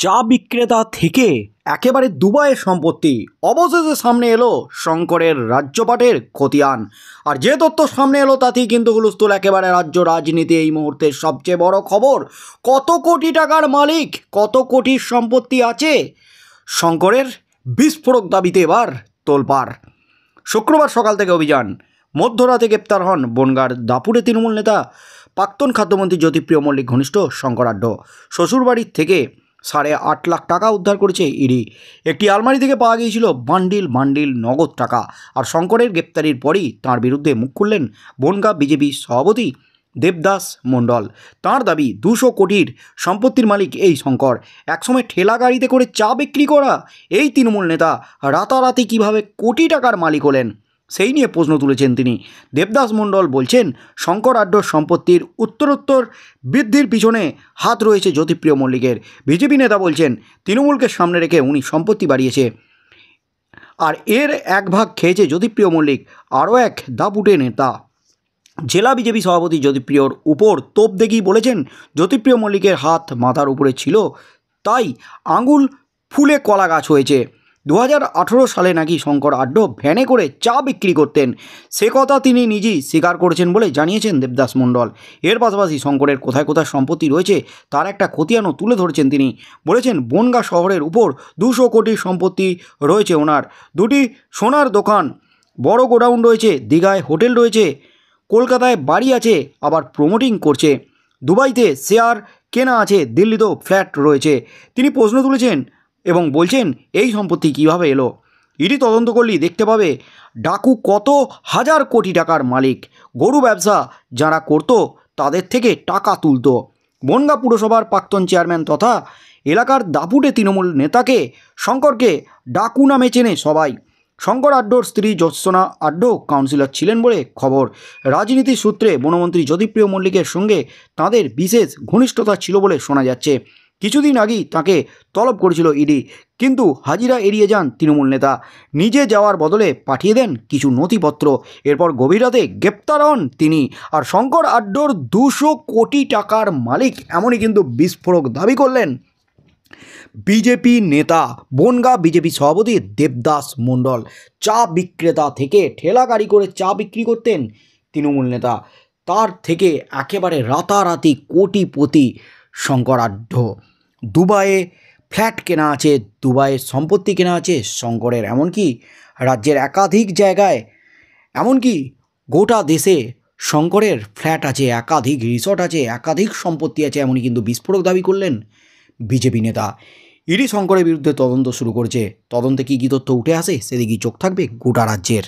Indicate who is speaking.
Speaker 1: চা বিক্রেতা থেকে একেবারে দুবাইয়ের সম্পত্তি অবশেষে সামনে এলো শঙ্করের রাজ্যপাটের খতিয়ান। আর যে তথ্য সামনে এলো তাতেই কিন্তু হুলস্থুল একেবারে রাজ্য রাজনীতি। এই মুহূর্তের সবচেয়ে বড় খবর, কত কোটি টাকার মালিক, কত কোটির সম্পত্তি আছে শঙ্করের? বিস্ফোরক দাবিতে এবার তোলপাড়। শুক্রবার সকাল থেকে অভিযান, মধ্যরাতে গ্রেপ্তার হন বনগাঁর দাপুরে তৃণমূল নেতা প্রাক্তন খাদ্যমন্ত্রী জ্যোতিপ্রিয় মল্লিক ঘনিষ্ঠ শঙ্কর আড্ড। শ্বশুরবাড়ির থেকে 8.5 লাখ টাকা উদ্ধার করেছে ইডি। একটি আলমারি থেকে পাওয়া গিয়েছিল বান্ডিল বান্ডিল নগদ টাকা। আর শঙ্করের গ্রেপ্তারির পরই তাঁর বিরুদ্ধে মুখ খুললেন বনগাঁ বিজেপি সভাপতি দেবদাস মণ্ডল। তাঁর দাবি 200 কোটির সম্পত্তির মালিক এই শঙ্কর। একসময় ঠেলা গাড়িতে করে চা বিক্রি করা এই তৃণমূল নেতা রাতারাতি কীভাবে কোটি টাকার মালিক হলেন, সেই নিয়ে প্রশ্ন তুলেছেন তিনি। দেবদাস মণ্ডল বলছেন, শঙ্কর আড্ডর সম্পত্তির উত্তরোত্তর বৃদ্ধির পিছনে হাত রয়েছে জ্যোতিপ্রিয় মল্লিকের। বিজেপি নেতা বলছেন, তৃণমূলকে সামনে রেখে উনি সম্পত্তি বাড়িয়েছে, আর এর এক ভাগ খেয়েছে জ্যোতিপ্রিয় মল্লিক। আরও এক দাপুটে নেতা জেলা বিজেপি সভাপতি জ্যোতিপ্রিয়র উপর তোপ দেখিয়ে বলেছেন, জ্যোতিপ্রিয় মল্লিকের হাত মাথার উপরে ছিল, তাই আঙুল ফুলে কলা গাছ হয়েছে। 2018 সালে নাকি শঙ্কর আড্ড ভ্যানে করে চা বিক্রি করতেন, সে কথা তিনি নিজেই স্বীকার করেছেন বলে জানিয়েছেন দেবদাস মণ্ডল। এর পাশাপাশি শঙ্করের কোথায় কোথায় সম্পত্তি রয়েছে তার একটা খতিয়ানও তুলে ধরেছেন তিনি। বলেছেন, বনগাঁ শহরের উপর 200 কোটির সম্পত্তি রয়েছে ওনার। 2টি সোনার দোকান, বড় গোডাউন রয়েছে, দীঘায় হোটেল রয়েছে, কলকাতায় বাড়ি আছে, আবার প্রমোটিং করছে, দুবাইতে শেয়ার কেনা আছে, দিল্লিতেও ফ্ল্যাট রয়েছে। তিনি প্রশ্ন তুলেছেন এবং বলছেন, এই সম্পত্তি কীভাবে এলো? ইডি তদন্ত করলেই দেখতে পাবে ডাকু কত হাজার কোটি টাকার মালিক। গরু ব্যবসা যারা করত তাদের থেকে টাকা তুলত। বনগাঁ পুরসভার প্রাক্তন চেয়ারম্যান তথা এলাকার দাপুটে তৃণমূল নেতাকে শঙ্করকে ডাকু নামে চেনে সবাই। শঙ্কর আড্ডর স্ত্রী জ্যোৎস্না আড্ড কাউন্সিলর ছিলেন বলে খবর। রাজনীতির সূত্রে বনমন্ত্রী জ্যোতিপ্রিয় মল্লিকের সঙ্গে তাঁদের বিশেষ ঘনিষ্ঠতা ছিল বলে শোনা যাচ্ছে। কিছুদিন আগেই তাকে তলব করেছিল ইডি, কিন্তু হাজিরা এড়িয়ে যান তৃণমূল নেতা। নিজে যাওয়ার বদলে পাঠিয়ে দেন কিছু নথিপত্র। এরপর গভীর রাতে গ্রেপ্তার হন তিনি। আর শঙ্কর আড্ডর 200 কোটি টাকার মালিক, এমনই কিন্তু বিস্ফোরক দাবি করলেন বিজেপি নেতা বনগাঁ বিজেপি সভাপতি দেবদাস মণ্ডল। চা বিক্রেতা থেকে ঠেলা গাড়ি করে চা বিক্রি করতেন তৃণমূল নেতা, তার থেকে একেবারে রাতারাতি কোটিপতি শঙ্কর আড্ড। দুবাইয়ে ফ্ল্যাট কেনা আছে, দুবাইয়ের সম্পত্তি কেনা আছে শঙ্করের, এমনকি রাজ্যের একাধিক জায়গায়, এমনকি গোটা দেশে শঙ্করের ফ্ল্যাট আছে, একাধিক রিসর্ট আছে, একাধিক সম্পত্তি আছে, এমনই কিন্তু বিস্ফোরক দাবি করলেন বিজেপি নেতা। ইডি শঙ্করের বিরুদ্ধে তদন্ত শুরু করেছে। তদন্তে কী কী তথ্য উঠে আসে সেদিকেই চোখ থাকবে গোটা রাজ্যের।